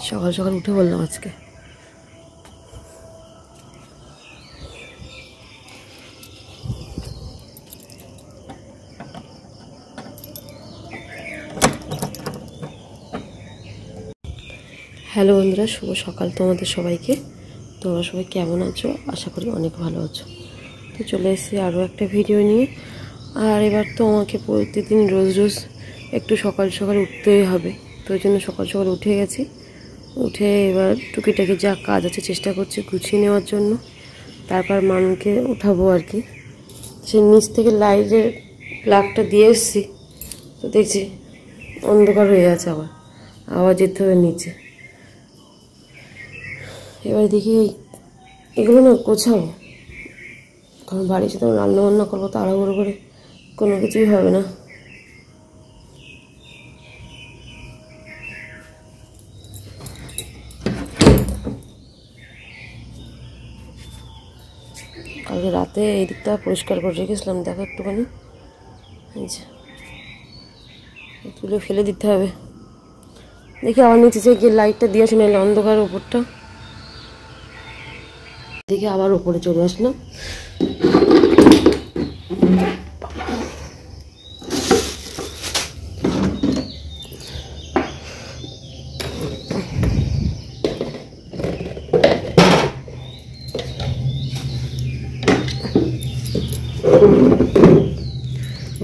সকাল সকাল উঠে বললাম আজকে। হ্যালো বন্ধুরা, শুভ সকাল তোমাদের সবাইকে। তোমরা সবাই কেমন আছো? আশা করি অনেক ভালো আছো। তো চলে এসেছি আরও একটা ভিডিও নিয়ে। আর এবার তো আমাকে প্রতিদিন রোজ রোজ একটু সকাল সকাল উঠতেই হবে, তো ওই জন্য সকাল সকাল উঠে গেছি। উঠে এবার টুকিটাকি যা কাজ আছে চেষ্টা করছি গুছিয়ে নেওয়ার জন্য। তারপর মানুকে উঠাবো আর কি। সেই নিচ থেকে লাইটের প্লাগটা দিয়ে এসেছি, তো দেখছি অন্ধকার হয়ে গেছে। আবার যেতে হবে নিচে। এবার দেখি এগুলো না গোছাবো, কারণ বাড়ির সাথে রান্না বান্না করবো, তাড়াহুড়ো করে কোনো কিছুই হবে না। কালকে রাতে এই দিকটা পরিষ্কার করে রেখেছিলাম, দেখো একটুখানি তুলে ফেলে দিতে হবে। দেখি আবার নিচে যে গিয়ে লাইটটা দিয়ে আসি, নাহলে অন্ধকার ওপরটা। দেখি আবার ওপরে চলে আসলাম।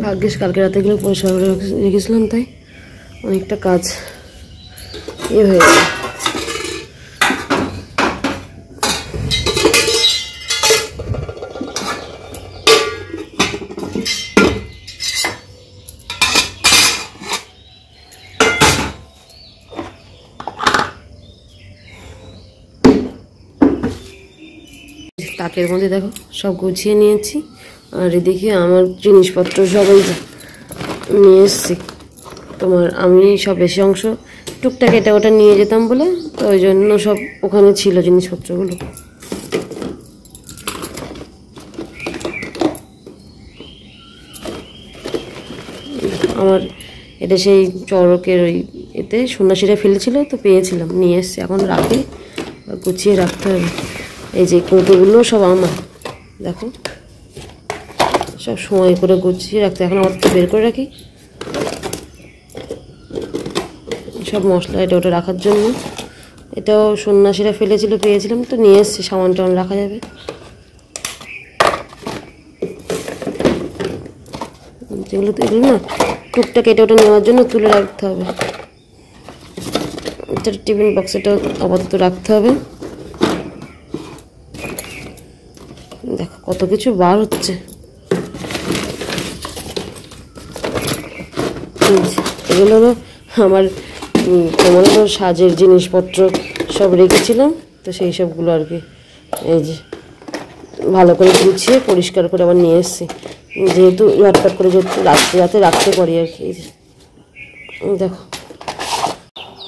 ভাগ্যিস কালকে রাতে এগুলো পরিষ্কার করে রেখেছিলাম, তাই অনেকটা কাজ হয়ে গেল। তাকের মধ্যে দেখো সব গুছিয়ে নিয়েছি। আর এদিকে আমার জিনিসপত্র সবাই নিয়ে এসছি। আমি সব বেশি অংশ টুকটাক এটা ওটা নিয়ে যেতাম বলে, তো ওই জন্য সব ওখানে ছিল জিনিসপত্রগুলো। আমার এটা সেই চড়কের ওই এতে সন্ন্যাসীরা ফেলেছিল, তো পেয়েছিলাম, নিয়ে এসছি। এখন রাখে গুছিয়ে রাখতে হবে। এই যে কৌটোগুলো সব আমার, দেখো সব সময় করে গুছিয়ে রাখতে। এখন আমার তো বের করে রাখি সব মশলা এটা ওটা রাখার জন্য। এটাও সন্ন্যাসীরা ফেলেছিল, পেয়েছিলাম, তো নিয়ে এসছি। সামান টামান রাখা যাবে। এগুলো না টুকটাক এটা ওটা নেওয়ার জন্য তুলে রাখতে হবে। এটা টিফিন বক্স, এটা আপাতত রাখতে হবে। দেখো কত কিছু বার হচ্ছে। এগুলো হলো আমার তো সাজের জিনিসপত্র সব রেখেছিলাম, তো সেই সবগুলো আর কি এই যে ভালো করে গুছিয়ে পরিষ্কার করে আবার নিয়ে এসেছি, যেহেতু লটপট করে যেহেতু রাতে রাখতে পারি আর কি। এই যে দেখো,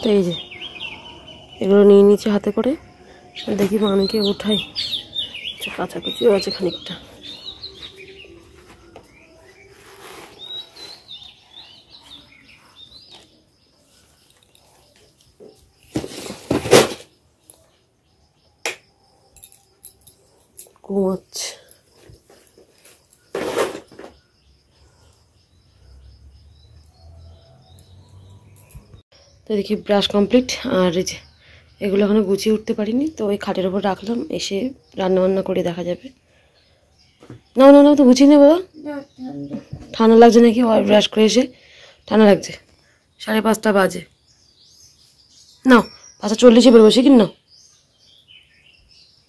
তো এই যে এগুলো নিয়ে নিচে হাতে করে। দেখি মানুকে উঠাই। কাছাকাছিও আছে খানিকটা। ঘুমাচ্ছে। তো দেখি ব্রাশ কমপ্লিট। আর এই যে এগুলো এখনো গুছিয়ে উঠতে পারিনি, তো ওই খাটের ওপর রাখলাম, এসে রান্নাবান্না করে দেখা যাবে। না না না, তো গুছিয়ে নে বাবা। ঠান্ডা লাগছে নাকি? ব্রাশ করে এসে ঠান্ডা লাগছে। 5:30 বাজে। নাও 5:40 বেরোবো, শিখিন না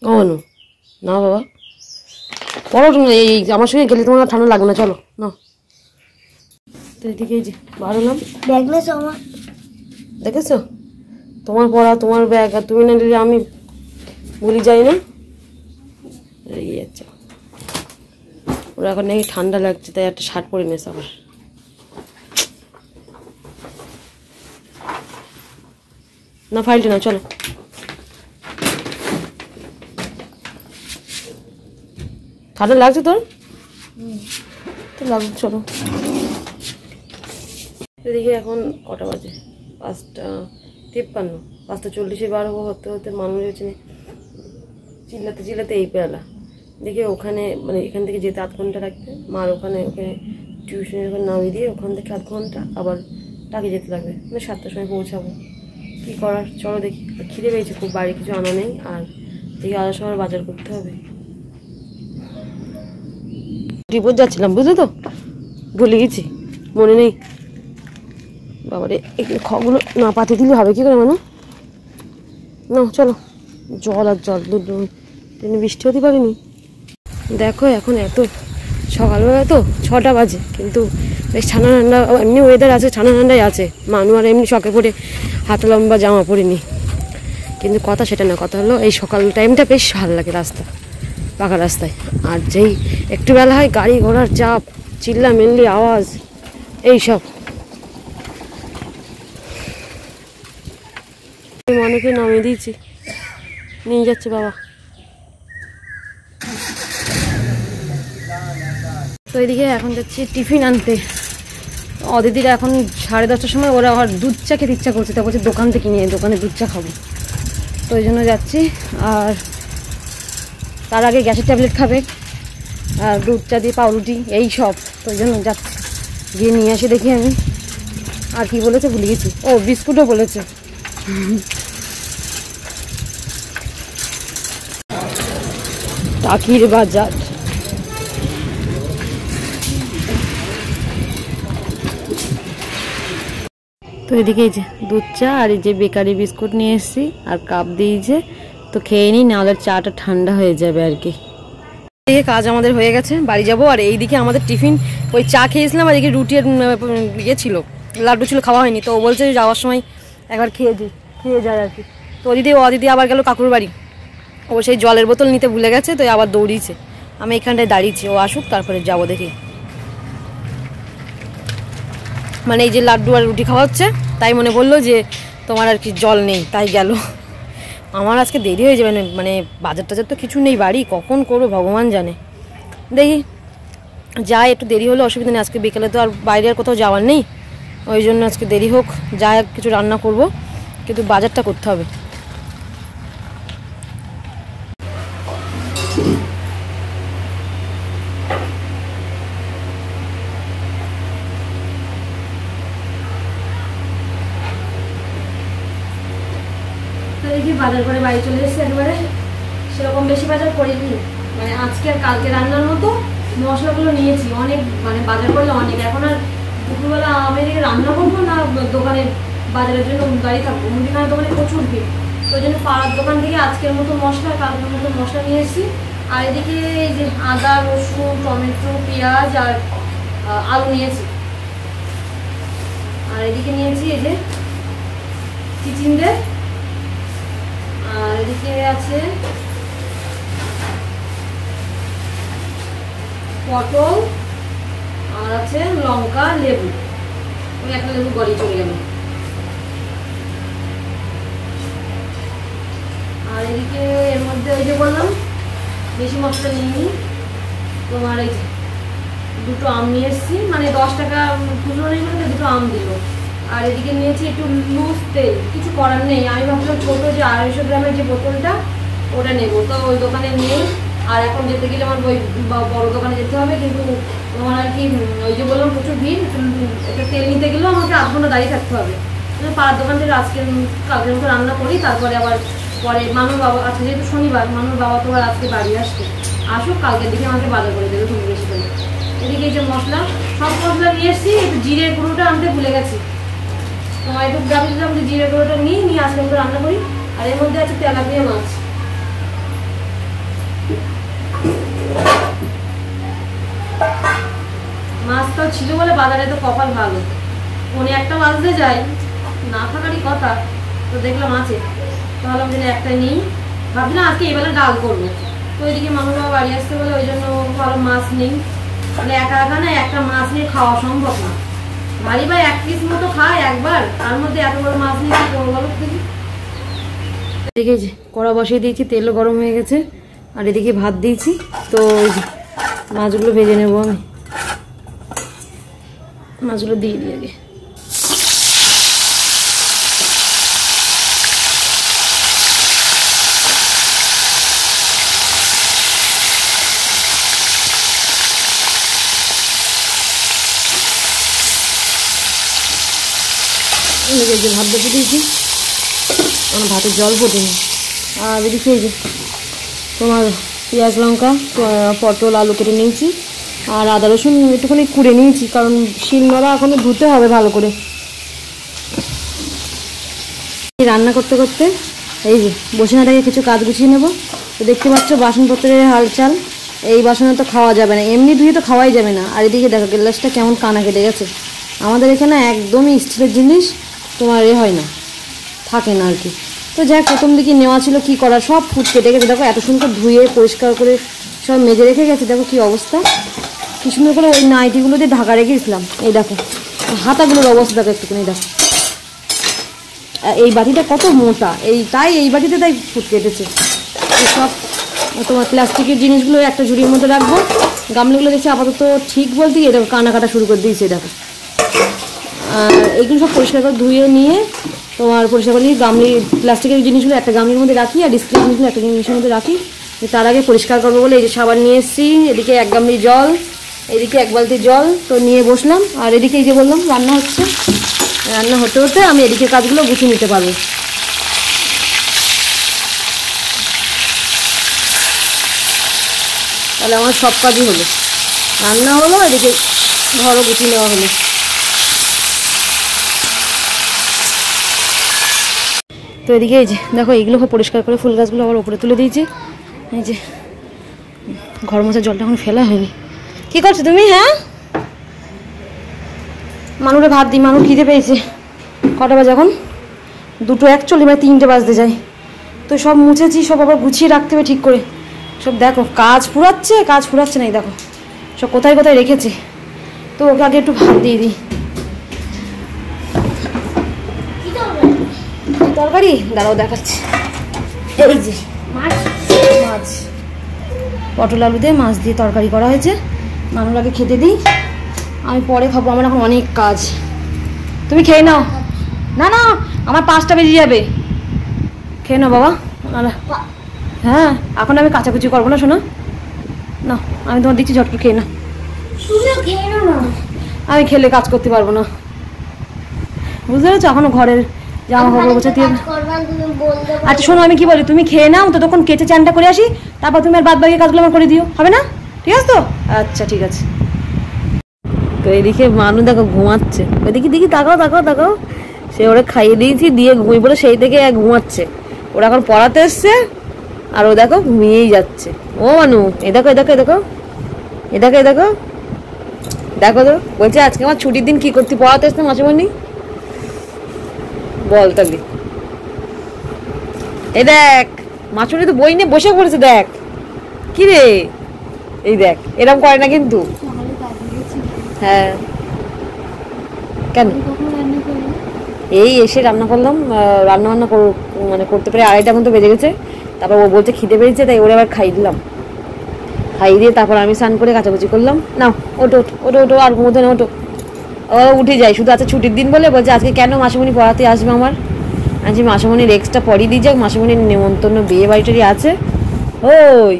ঘুমানো। না বাবা পড়ো, এই আমার সঙ্গে গেলে তোমার ঠান্ডা লাগবে না, চলো না। তো এদিকে এই যে বার হলাম। দেখেছো তোমার পড়া, তোমার ব্যাগ, আর তুমি না দিলে আমি ভুলে যাই না। এই আচ্ছা, ওরা এখন নাকি ঠান্ডা লাগছে, তাই একটা শার্ট পরে নিয়েছে আবার। না ফাইলটা না, চলো। ঠান্ডা লাগছে তোর? তো লাগছে, চলো। এদিকে এখন কটা বাজে? 5টা 53, 5:40 বার হতে হতে মানুষ হচ্ছে চিল্লাতে চিল্লাতে এই বেলা দেখে ওখানে মানে এখান থেকে যেতে 8 ঘন্টা লাগবে। মার ওখানে টিউশনের ওখানে নামিয়ে দিয়ে ওখান থেকে 8 ঘন্টা আবার টাকে যেতে লাগবে, মানে 7টার সময় পৌঁছাবো। কী করার, চলো দেখি। খিদে পেয়েছে খুব, বাড়ি কিছু আনা নেই, আর দেখি আসার সময় বাজার করতে হবে। রিপোর্ট যাচ্ছিলাম, বুঝলো তো, ভুলে গেছি, মনে নেই। বাবারে এগুলো খগুলো না পাতে দিলে হবে কী করে মানুষ? না চলো, জল আর জল, দুটো বৃষ্টি হতে পারেনি। দেখো এখন এত সকালবেলা তো 6টা বাজে, কিন্তু বেশ ঠান্ডা ঠান্ডা, এমনি ওয়েদার আছে, ঠান্ডা ঠান্ডাই আছে। মানুষ আর এমনি শখে পড়ে হাতে লম্বা জামা পরিনি, কিন্তু কথা সেটা না। কথা হলো এই সকাল টাইমটা বেশ ভালো লাগে রাস্তা, পাকা রাস্তায়। আর যেই একটু বেলা হয় গাড়ি ঘোড়ার চাপ, চিল্লা মিল্লি আওয়াজ, এইসব। অনেকে নামিয়ে দিয়েছি, নিয়ে যাচ্ছে বাবা। তো এদিকে এখন যাচ্ছি টিফিন আনতে। অদিতিরা এখন 10:30টার সময় ওরা আর দুধ চা খেতে ইচ্ছা করছে, তা বলছে দোকান থেকে নিয়ে, দোকানে দুধ চা খাবো, তো ওই জন্য যাচ্ছি। আর তার আগে গ্যাসের ট্যাবলেট খাবে, আর দুধ চা দিয়ে পাউরুটি এই সব, তো ওই জন্য যাচ্ছি, গিয়ে নিয়ে আসি। দেখি আমি আর কি বলেছে ভুলে গেছি, ও বিস্কুটও বলেছে। টাকির বাজার। তো এদিকে এই যে দুধ চা আর এই যে বেকারি বিস্কুট নিয়ে এসেছি, আর কাপ দিয়েছে, তো খেয়ে নিই, নাহলে চাটা ঠান্ডা হয়ে যাবে আর কি। এদিকে কাজ আমাদের হয়ে গেছে, বাড়ি যাবো। আর এইদিকে আমাদের টিফিন ওই চা খেয়েছিলাম, আর এদিকে রুটি আর ইয়ে ছিল, লাড্ডু ছিল, খাওয়া হয়নি। তো ও বলছে যাওয়ার সময় একবার খেয়ে যায় আর কি। তো অদিতি আবার গেল কাকুর বাড়ি, ও সেই জলের বোতল নিতে ভুলে গেছে, তো আবার দৌড়িয়েছে। আমি এখানটায় দাঁড়িয়েছি, ও আসুক তারপরে যাবো দেখি। মানে এই যে লাড্ডু আর রুটি খাওয়া হচ্ছে, তাই মনে বললো যে তোমার আর কি জল নেই, তাই গেল। আমার আজকে দেরি হয়ে যাবে, মানে বাজার টাজার তো কিছু নেই বাড়ি, কখন করবো ভগবান জানে। দেখি যাই, একটু দেরি হলে অসুবিধা নেই, আজকে বিকেলে তো আর বাইরে আর কোথাও যাওয়ার নেই, ওই জন্য আজকে দেরি হোক, যাই কিছু রান্না করব, কিন্তু বাজারটা করতে হবে। দেখি বাজার করে বাড়ি চলে এসেছে একবারে, সেরকম বেশি বাজার করিনি, মানে আজকে আর কালকে রান্নার মতো মশলাগুলো নিয়েছি অনেক, মানে বাজার করলে অনেক। এখন আর দুপুরবেলা আমি রান্না করবো না দোকানে, বাজারের জন্য গাড়ি থাকবো, মুদিখানার দোকানে প্রচুর ভিড়, তো ওই জন্য পাড়ার দোকান থেকে আজকের মতো মশলা, কালকের মতো মশলা নিয়ে এসেছি। আর এদিকে এই যে আদা, রসুন, টমেটো, পেঁয়াজ আর আলু নিয়েছি। আর এদিকে নিয়েছি এই যে চিচিঙ্গে, আর এদিকে আছে পটল, আর আছে লঙ্কা, লেবু, ওই একটা লেবু গড়িয়ে চলে গেল। আর এদিকে এর মধ্যে ওই যে বললাম বেশি মশলা নিইনি, তোমার এই যে দুটো আম নিয়ে এসেছি, মানে 10 টাকা খুচরো নেই বলে দুটো আম দিল। আর এদিকে নিয়েছি একটু লুজ তেল, কিছু করার নেই, আমি ভাবলাম ছোটো যে 250 গ্রামের যে বোতলটা ওটা নেবো, তো ওই দোকানে নেই। আর এখন যেতে গেলে আমার ওই বড় দোকানে যেতে হবে, কিন্তু তোমার আর কি ওই যে বললাম প্রচুর ভিড়, একটা তেল নিতে গেলেও আমাকে 8 ঘন্টা দাঁড়িয়ে থাকতে হবে। পাড়ার দোকান থেকে আজকে কালকের মতো রান্না করি, তারপরে আবার পরে মানুষ বাবা, আজকে যেহেতু শনিবার, মানুষ বাবা তো আর আজকে বাড়ি আসবে, আসুক কালকের দিকে আমাকে বাজার করে দেবে তুমি বেশি করে। এদিকে এই যে মশলা, সব মশলা নিয়ে এসেছি, একটু জিরের গুঁড়োটা আনতে ভুলে গেছি, তোমার একটু ভাবছিলাম যে জিরের গুঁড়োটা নিয়ে আজকে মতো রান্না করি। আর এর মধ্যে আছে তেলাপিয়া মাছ, মাছটাও ছিল বলে বাজারে তো কপাল ভালো, 1:30 বাজতে যায়, না থাকারই কথা, তো দেখলাম আছে, তাহলে আমি একটাই নেই, ভাবছিলাম আজকে এবেলা ডাল করবো। তো ওইদিকে মানুষ বাবা বাড়ি আসতে বলে ওই জন্য ভালো মাছ নেই, মানে একা একা না একটা মাছ নিয়ে খাওয়া সম্ভব না, ভারী ভাই 1 পিস মতো খায় একবার, তার মধ্যে এত বড় মাছ নিয়ে কি করবো বলো দেখি। এদিকে যে কড়া বসিয়ে দিয়েছি, তেলও গরম হয়ে গেছে, আর এদিকে ভাত দিয়েছি, তো ওই যে মাছগুলো ভেজে নেবো আমি, মাছগুলো দিয়ে দিই আগে। এই যে ভাত বসে দিয়েছি, আমার ভাতের জল ফোটেনি। আর এদিকে এই যে তোমার পেঁয়াজ লঙ্কা পটল আলু কেটে নিয়েছি, আর আদা রসুন একটুখানি কুড়ে নিয়েছি, কারণ শিলনোড়া এখনো ধুতে হবে ভালো করে। রান্না করতে করতে এই যে বসিনাটাকে কিছু কাজ গুছিয়ে নেবো। তো দেখতে পাচ্ছ বাসনপত্রের হালচাল, এই বাসনে তো খাওয়া যাবে না, এমনি ধুয়ে তো খাওয়াই যাবে না। আর এদিকে দেখো গ্লাসটা কেমন কানা কেটে গেছে। আমাদের এখানে একদমই স্টিলের জিনিস তোমার হয় না, থাকে না আর কি। তো যাই প্রথম দিকে নেওয়া ছিল, কি করার, সব ফুট কেটে গেছে। দেখো এত সুন্দর ধুয়ে পরিষ্কার করে সব মেজে রেখে গেছে, দেখো কি অবস্থা। কি সুন্দর করে ওই নাইটিগুলো দিয়ে ঢাকা রেখেছিলাম। এই দেখো হাতাগুলোর অবস্থা দেখো একটুখানি, দেখো এই বাটিটা কত মোটা, এই বাটিতে তাই ফুট কেটেছে। সব তোমার প্লাস্টিকের জিনিসগুলো একটা ঝুড়ির মধ্যে রাখবো। গামলাগুলো দেখছি আপাতত ঠিক বলতে এটা কানা কাটা শুরু করে দিয়েছে দেখো। আর এইগুলো সব পরিষ্কার করে ধুয়ে নিয়ে তোমার পরিষ্কার করে গামলি প্লাস্টিকের জিনিসগুলো একটা গামলির মধ্যে রাখি, আর ডিসপ্লে জিনিসগুলো একটা জিনিসের মধ্যে রাখি। তার আগে পরিষ্কার করবো বলে এই যে সাবান নিয়ে এসেছি, এদিকে 1 গামলি জল, এদিকে 1 বালতি জল। তো নিয়ে বসলাম, আর এদিকে এই যে বললাম রান্না হচ্ছে, রান্না হতে হতে আমি এদিকে কাজগুলো গুছিয়ে নিতে পারবো। তাহলে আমার সব কাজই হলো, রান্না হলো, এদিকে ঘরও গুছিয়ে নেওয়া হলো। তো এদিকে এই যে দেখো এইগুলো পরিষ্কার করে ফুল গাছগুলো আবার উপরে তুলে দিয়েছি। এই যে ঘর মোছার জলটা এখন ফেলা হয়নি। কি করছো তুমি? হ্যাঁ মানুরে ভাত দিই, মানুষ খিদে পেয়েছে। কটা বাজে এখন? 2:41, মানে 3টে বাজতে যায়। তো সব মুছেছি, সব আবার গুছিয়ে রাখতে হবে ঠিক করে। সব দেখো কাজ ফুরাচ্ছে না, এই দেখো সব কোথায় কোথায় রেখেছে। তো ওকে আগে একটু ভাত দিয়ে দিই। তরকারি দাঁড়াও দেখাচ্ছি। এই যে মাছ, পটল আলু দিয়ে মাছ দিয়ে তরকারি করা হয়েছে। মানুষ আগে খেতে দিই, আমি পরে খাবো, আমার এখন অনেক কাজ। তুমি খেয়ে নাও। না না আমার 5টা বেজে যাবে, খেয়ে নাও বাবা। হ্যাঁ এখন আমি কাচাকুচি করবো না, শোনো না, আমি তোমার দিচ্ছি, ঝটকে খেয়ে নাও। আমি খেলে কাজ করতে পারবো না, বুঝতে পেরেছো? এখনো ঘরের জামা কাপড় গোছাতে হবে। আচ্ছা শোনো আমি কি বলি, তুমি খেয়ে নাও, ততক্ষণ কেচে চানটা করে আসি, তারপর তুমি আর বাদ বাকি কাজগুলো আমার করে দিও, হবে না? ঠিক আছে তো? আচ্ছা ঠিক আছে। তো এদিকে মানু দেখো ঘুমাচ্ছে, ওইদিকে দেখি তাকাও। সে ওরা খাইয়ে দিয়েছি, দিয়ে ঘুমিয়ে পড়ে সেই থেকে ঘুমাচ্ছে। ওরা এখন পড়াতে এসছে, আর ও দেখো ঘুমিয়েই যাচ্ছে। ও মানু এ দেখো তো বলছে আজকে আমার ছুটির দিন কি করতে, পড়াতে এসছে মাসিমণি, বল তাহলে। এই দেখ মাসিমণি তো বই নিয়ে বসে পড়েছে, দেখ কি রে, এই দেখ এরকম করে না কিন্তু। হ্যাঁ কেন? এই এসে রান্না করলাম, রান্না মানে করতে পারে 2:30 মতো বেজে গেছে। তারপর ও বলছে খিদে পেয়েছে, তাই ওরা আবার খাই দিলাম। খাই দিয়ে তারপর আমি স্নান করে কাচাকুচি করলাম। না ওটো আর ঘুমোতে না, ওটো। ও উঠে যায়, শুধু আজকে ছুটির দিন বলে বলছে আজকে কেন মাসিমণি পড়াতে আসবে আমার। আজকে মাসিমণির এক্সট্রা পড়িয়ে দিয়ে যাক, মাসিমণির নেমন্তন্ন বিয়ে বাড়িটারি আছে। ওই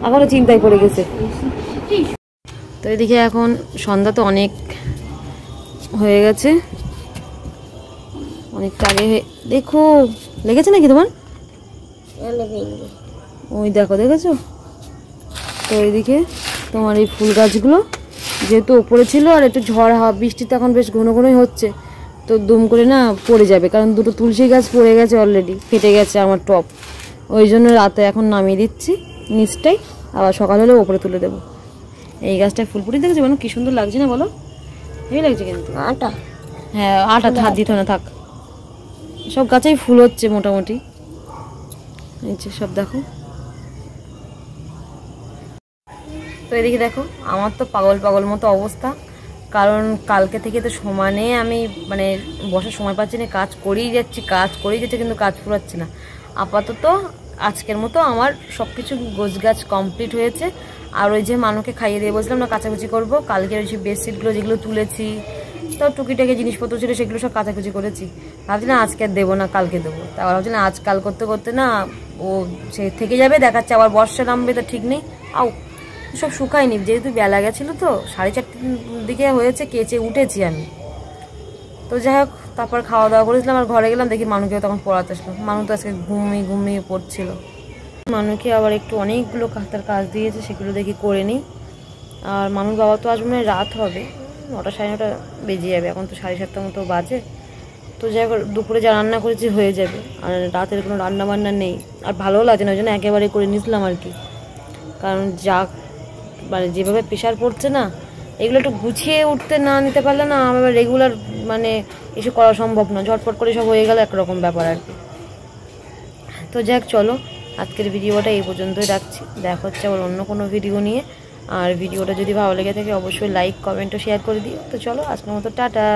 এখনো চিন্তায় পড়ে গেছে। তো এদিকে এখন সন্ধ্যা তো অনেক হয়ে গেছে, অনেকটা আগে। দেখো লেগেছে নাকি তোমার? ওই দেখেছো তো এইদিকে তোমার এই ফুল গাছগুলো যেহেতু ওপরে ছিল, আর একটু ঝড় হাওয়া বৃষ্টিতে এখন বেশ ঘনই হচ্ছে, তো দুম করে না পড়ে যাবে, কারণ 2টো তুলসী গাছ পড়ে গেছে অলরেডি, ফেটে গেছে আমার টপ। ওই জন্য রাতে এখন নামিয়ে দিচ্ছি নিচটাই, আবার সকাল হলে ওপরে তুলে দেবো। এই গাছটায় ফুল ফুটে দেখেছি, মানে কি সুন্দর লাগছে না বলো? হেভি লাগছে কিন্তু। হ্যাঁ আটা হাত দিতে না, থাক। সব গাছেই ফুল হচ্ছে মোটামুটি, এই যে সব দেখো। তো এদিকে দেখো আমার তো পাগল মতো অবস্থা, কারণ কালকে থেকে তো সমানে আমি মানে বসার সময় পাচ্ছি না, কাজ করেই যাচ্ছি কিন্তু কাজ ফুরাচ্ছে না। আপাতত আজকের মতো আমার সব কিছু গোছগাছ কমপ্লিট হয়েছে। আর ওই যে মানুকে খাইয়ে দিয়ে বসলাম না কাচাকুচি করবো, কালকের ওই যে বেডশিটগুলো যেগুলো তুলেছি, তো টুকিটাকি জিনিসপত্র ছিল সেগুলো সব কাচাকুচি করেছি। ভাবছি না আজকে আর দেবো না, কালকে দেবো। তারপর ভাবছি না আজকাল করতে করতে না ও সে থেকে যাবে, দেখাচ্ছে আবার বর্ষা নামবে, তো ঠিক নেই। সব শুকায়নি, যেহেতু বেলা গেছিলো তো 4:30 দিকে হয়েছে, কেচে উঠেছি আমি। তো যাই হোক তারপর খাওয়া দাওয়া করেছিলাম আর ঘরে গেলাম, দেখি মানুষকে তখন পড়াতে আসলো। মানুষ তো আজকে ঘুমিয়ে পড়ছিল। মানুষকে আবার একটু অনেকগুলো হাতের কাজ দিয়েছে, সেগুলো দেখি করে নিই। আর মানুষ বাবা তো আসবে, রাত হবে, 9টা 9:30 বেজে যাবে, এখন তো 7:30 মতো বাজে। তো যাই হোক দুপুরে যা রান্না করেছি হয়ে যাবে, আর রাতের কোনো রান্না বান্না নেই। আর ভালোও লাগে না, ওই জন্য একেবারে করে নিয়েছিলাম আর কি। কারণ যা মানে যেভাবে প্রেশার পড়ছে না, এগুলো একটু গুছিয়ে উঠতে না নিতে পারলে না আমার রেগুলার মানে এসে করা সম্ভব না। ঝটপট করে সব হয়ে গেলে একরকম ব্যাপার আর কি। তো যাক চলো, আজকের ভিডিওটা এই পর্যন্তই রাখছি। দেখা হচ্ছে আবার অন্য কোনো ভিডিও নিয়ে। আর ভিডিওটা যদি ভালো লেগে থাকে অবশ্যই লাইক, কমেন্ট ও শেয়ার করে দিও। তো চলো আজকের মতো টাটা।